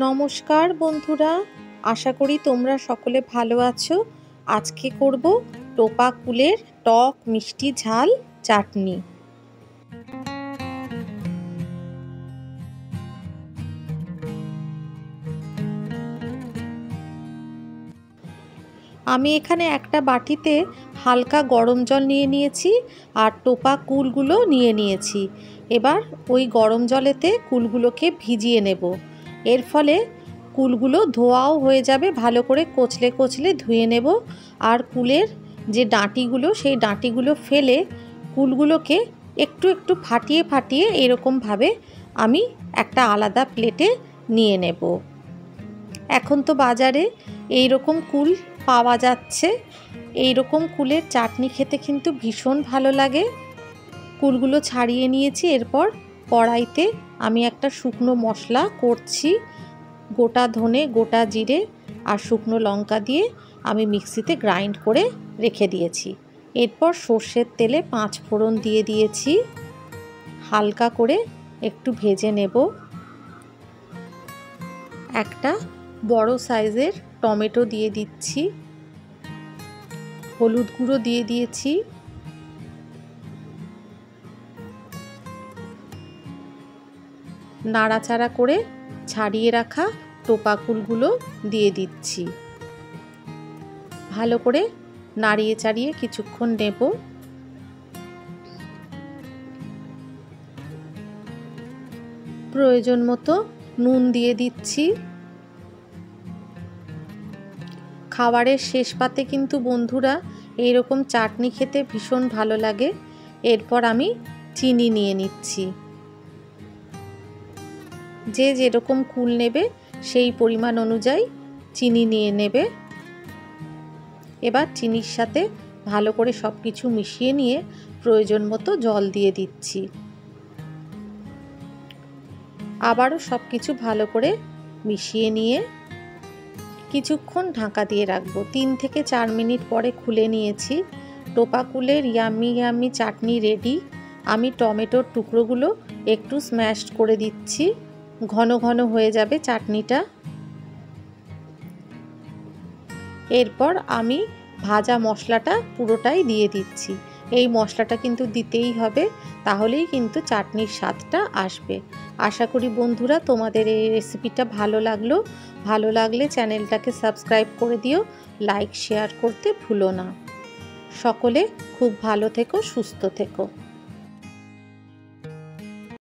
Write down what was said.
নমস্কার বন্ধুরা, আশা করি তোমরা সকলে ভালো আছো। আজকে করব টোপা কুলের টক মিষ্টি ঝাল চাটনি। আমি এখানে একটা বাটিতে হালকা গরম জল নিয়ে নিয়েছি আর টোপা কুলগুলো নিয়ে নিয়েছি। এবার ওই গরম জলেতে কুলগুলোকে ভিজিয়ে নেব। এর ফলে কুলগুলো ধোয়াও হয়ে যাবে, ভালো করে কচলে কচলে ধুয়ে নেব। আর কুলের যে ডাঁটিগুলো, সেই ডাঁটিগুলো ফেলে কুলগুলোকে একটু একটু ফাটিয়ে ফাটিয়ে এরকমভাবে আমি একটা আলাদা প্লেটে নিয়ে নেব। এখন তো বাজারে এই রকম কুল পাওয়া যাচ্ছে। এই রকম কুলের চাটনি খেতে কিন্তু ভীষণ ভালো লাগে। কুলগুলো ছাড়িয়ে নিয়েছি। এরপর কড়াইতে আমি একটা শুকনো মশলা করছি। গোটা ধনে, গোটা জিরে আর শুকনো লঙ্কা দিয়ে আমি মিক্সিতে গ্রাইন্ড করে রেখে দিয়েছি। এরপর সর্ষের তেলে 5 ফোড়ন দিয়ে দিয়েছি। হালকা করে একটু ভেজে নেব। একটা বড় সাইজের টমেটো দিয়ে দিচ্ছি। হলুদ গুঁড়ো দিয়ে দিয়েছি। নাড়াচাড়া করে ছাড়িয়ে রাখা টোপা কুলগুলো দিয়ে দিচ্ছি। ভালো করে নাড়িয়ে চাড়িয়ে কিছুক্ষণ নেব। প্রয়োজন মতো নুন দিয়ে দিচ্ছি। খাবারের শেষ পাতে কিন্তু বন্ধুরা এইরকম চাটনি খেতে ভীষণ ভালো লাগে। এরপর আমি চিনি নিয়ে নিচ্ছি। যে যেরকম কুল নেবে সেই পরিমাণ অনুযায়ী চিনি নিয়ে নেবে। এবার চিনির সাথে ভালো করে সব কিছু মিশিয়ে নিয়ে প্রয়োজন মতো জল দিয়ে দিচ্ছি। আবারও সব কিছু ভালো করে মিশিয়ে নিয়ে কিছুক্ষণ ঢাকা দিয়ে রাখবো। 3 থেকে 4 মিনিট পরে খুলে নিয়েছি। টোপা কুলের ইয়াম্মি ইয়াম্মি চাটনি রেডি। আমি টমেটোর টুকরোগুলো একটু স্ম্যাশ করে দিচ্ছি, ঘন ঘন হয়ে যাবে চাটনিটা। এরপর আমি ভাজা মশলাটা পুরোটাই দিয়ে দিচ্ছি। এই মশলাটা কিন্তু দিতেই হবে, তাহলেই কিন্তু চাটনির স্বাদটা আসবে। আশা করি বন্ধুরা তোমাদের এই রেসিপিটা ভালো লাগলো। ভালো লাগলে চ্যানেলটাকে সাবস্ক্রাইব করে দিও, লাইক শেয়ার করতে ভুলো না। সকলে খুব ভালো থেকো, সুস্থ থেকো।